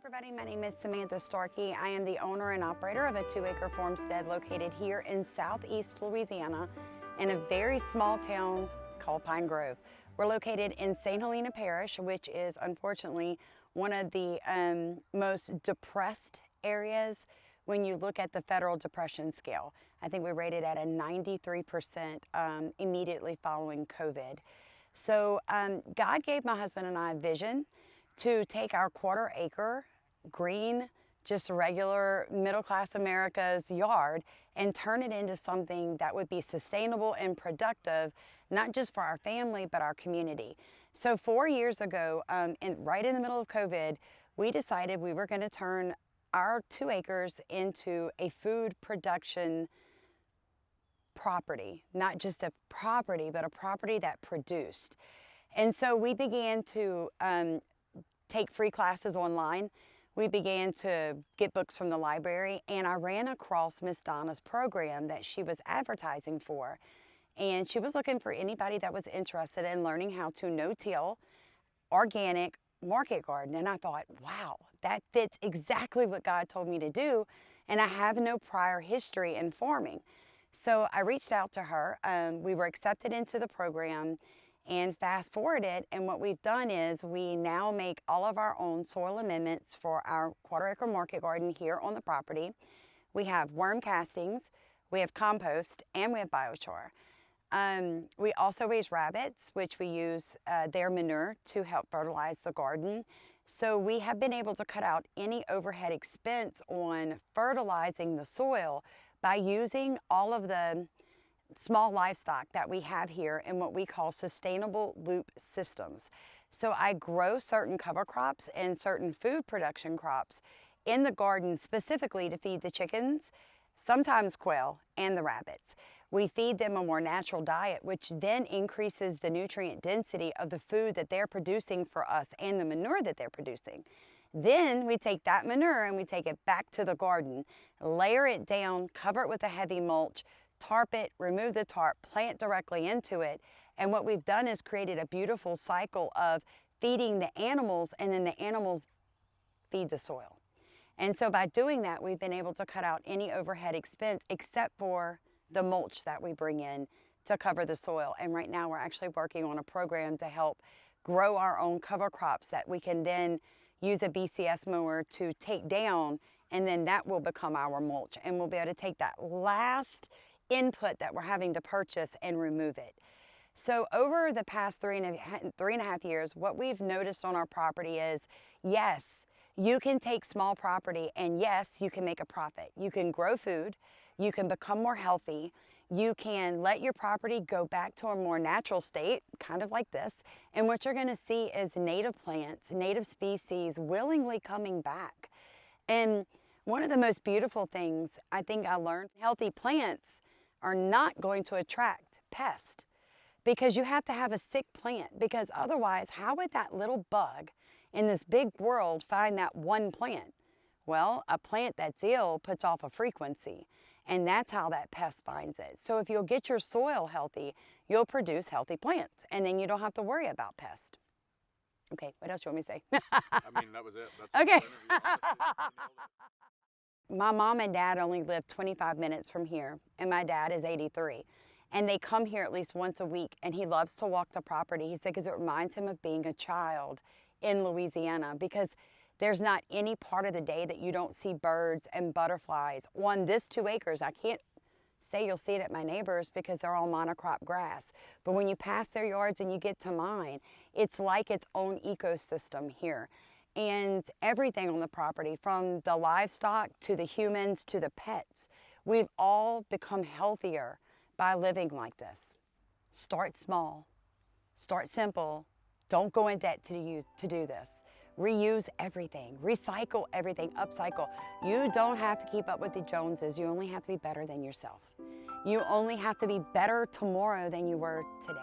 everybody, my name is Samantha Starkey. I am the owner and operator of a 2-acre farmstead located here in southeast Louisiana in a very small town called Pine Grove. We're located in St. Helena Parish, which is unfortunately one of the most depressed areas when you look at the federal depression scale. I think we rated at a 93% immediately following COVID. So God gave my husband and I a vision to take our 1/4 acre green, just regular middle-class America's yard and turn it into something that would be sustainable and productive, not just for our family, but our community. So 4 years ago, right in the middle of COVID, we decided we were going to turn our 2 acres into a food production property, not just a property, but a property that produced. And so we began to take free classes online. We began to get books from the library, and I ran across Miss Donna's program that she was advertising for. And she was looking for anybody that was interested in learning how to no-till, organic, market garden. And I thought, wow, that fits exactly what God told me to do, and I have no prior history in farming. So I reached out to her. We were accepted into the program and fast forwarded, and what we've done is we now make all of our own soil amendments for our 1/4 acre market garden here on the property. We have worm castings, we have compost, and we have biochar. We also raise rabbits, which we use their manure to help fertilize the garden. So we have been able to cut out any overhead expense on fertilizing the soil by using all of the small livestock that we have here in what we call sustainable loop systems. So I grow certain cover crops and certain food production crops in the garden specifically to feed the chickens, sometimes quail, and the rabbits. We feed them a more natural diet, which then increases the nutrient density of the food that they're producing for us and the manure that they're producing. Then we take that manure and we take it back to the garden, layer it down, cover it with a heavy mulch, tarp it, remove the tarp, plant directly into it. And what we've done is created a beautiful cycle of feeding the animals, and then the animals feed the soil. And so by doing that, we've been able to cut out any overhead expense except for the mulch that we bring in to cover the soil. And right now we're actually working on a program to help grow our own cover crops that we can then use a BCS mower to take down, and then that will become our mulch. And we'll be able to take that last input that we're having to purchase and remove it. So over the past three and a half years, what we've noticed on our property is, yes, you can take small property and yes, you can make a profit. You can grow food, you can become more healthy, you can let your property go back to a more natural state, kind of like this, and what you're going to see is native plants, native species willingly coming back. And one of the most beautiful things I think I learned, healthy plants are not going to attract pests, because you have to have a sick plant, because otherwise how would that little bug in this big world find that one plant? Well, a plant that's ill puts off a frequency, and that's how that pest finds it. So if you'll get your soil healthy, you'll produce healthy plants, and then you don't have to worry about pests. Okay, what else do you want me to say? I mean, that was it. That's okay. the interview. My mom and dad only live 25 minutes from here, and my dad is 83. And they come here at least once a week, and he loves to walk the property. He said because it reminds him of being a child in Louisiana, because there's not any part of the day that you don't see birds and butterflies. On this 2 acres, I can't say you'll see it at my neighbors because they're all monocrop grass. But when you pass their yards and you get to mine, it's like its own ecosystem here. And everything on the property, from the livestock to the humans to the pets, we've all become healthier by living like this. Start small, start simple, don't go in debt to do this. Reuse everything, recycle everything, upcycle. You don't have to keep up with the Joneses, you only have to be better than yourself. You only have to be better tomorrow than you were today.